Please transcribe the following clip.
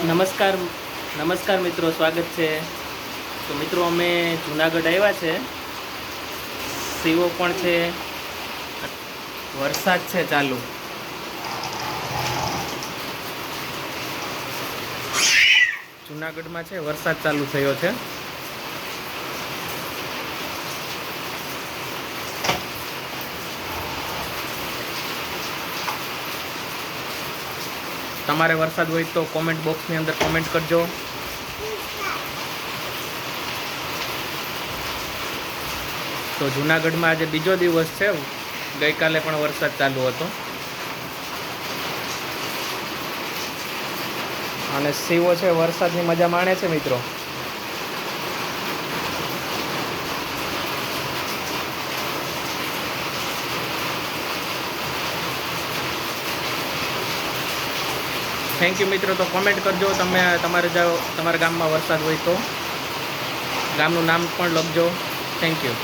નમસ્કાર નમસ્કાર મિત્રો, સ્વાગત છે. તો મિત્રો અમે જુનાગઢ આવ્યા છે. સીવો પણ છે, વરસાદ છે ચાલુ. જુનાગઢમાં છે વરસાદ ચાલુ થયો છે. તમારે વરસાદ હોય તો કોમેન્ટ બોક્સની અંદર કોમેન્ટ કરજો. તો જુનાગઢમાં આજે બીજો દિવસ છે. ગઈકાલે પણ વરસાદ ચાલુ હતો અને સીવો છે વરસાદની મજા માણે છે મિત્રો. થેન્ક યુ મિત્રો. તો કોમેન્ટ કરજો તમે, તમારા ગામમાં વરસાદ હોય તો ગામનું નામ પણ લખજો. Thank you.